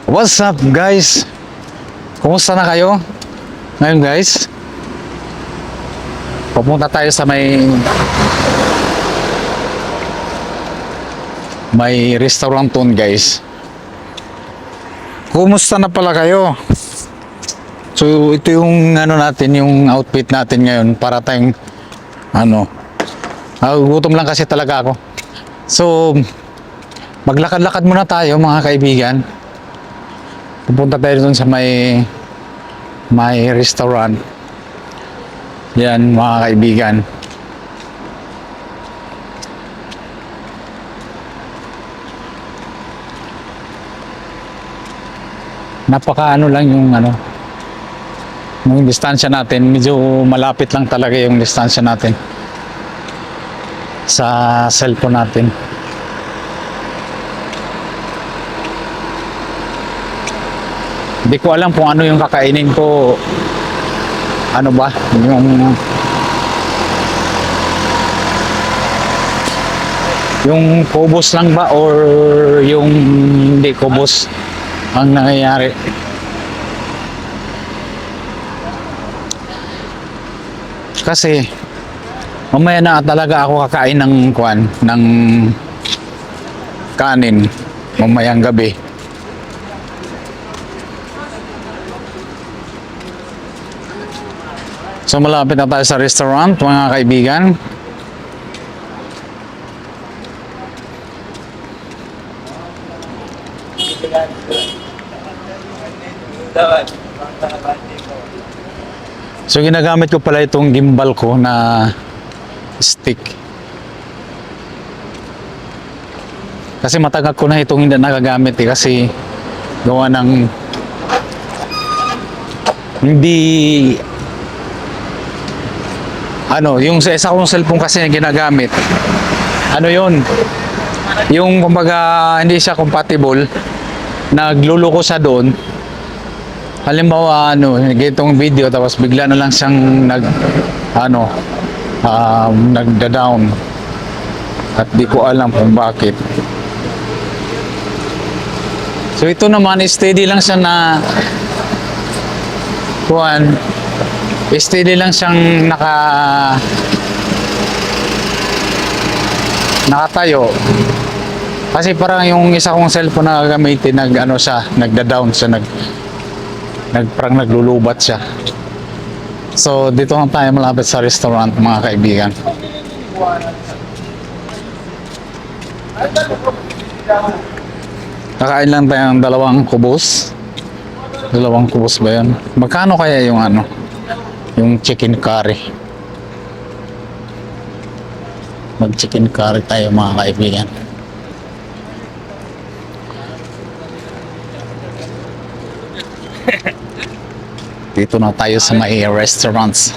What's up guys? Kumusta na kayo? Ngayon guys, pupunta tayo sa may restaurant doon guys. Kumusta na pala kayo? So ito yung natin, yung outfit natin ngayon para tayong gutom lang kasi talaga ako. So maglakad-lakad muna tayo mga kaibigan. Pupunta tayo doon sa may restaurant. Yan mga kaibigan. Napaka lang yung distansya natin. Medyo malapit lang talaga yung distansya natin sa cellphone natin. Hindi ko alam kung ano yung kakainin ko. Ano ba? Yung kubos lang ba or yung hindi kubos ang nangyayari? Kasi mamaya na talaga ako kakain ng kanin mamayang gabi. So malapit na tayo sa restaurant mga kaibigan. So ginagamit ko pala itong gimbal ko na stick. Kasi matagal ko na itong hindi nagagamit kasi gawa ng hindi yung sa isa kong cellphone kasi na ginagamit. Yung kumbaga hindi siya compatible. Nagluloko siya doon. Halimbawa gitong video tapos bigla na lang siyang nagda-down. At di ko alam kung bakit. So ito naman steady lang siya steady lang siyang nakatayo. Kasi parang yung isa kong cellphone na gagamitin nagda-down siya, parang naglulubat siya. So dito lang tayo malapit sa restaurant mga kaibigan. Kakain lang tayo ng dalawang kubos ba yan? Magkano kaya yung chicken curry? Mag chicken curry tayo mga kaibigan. Dito na tayo sa may restaurants.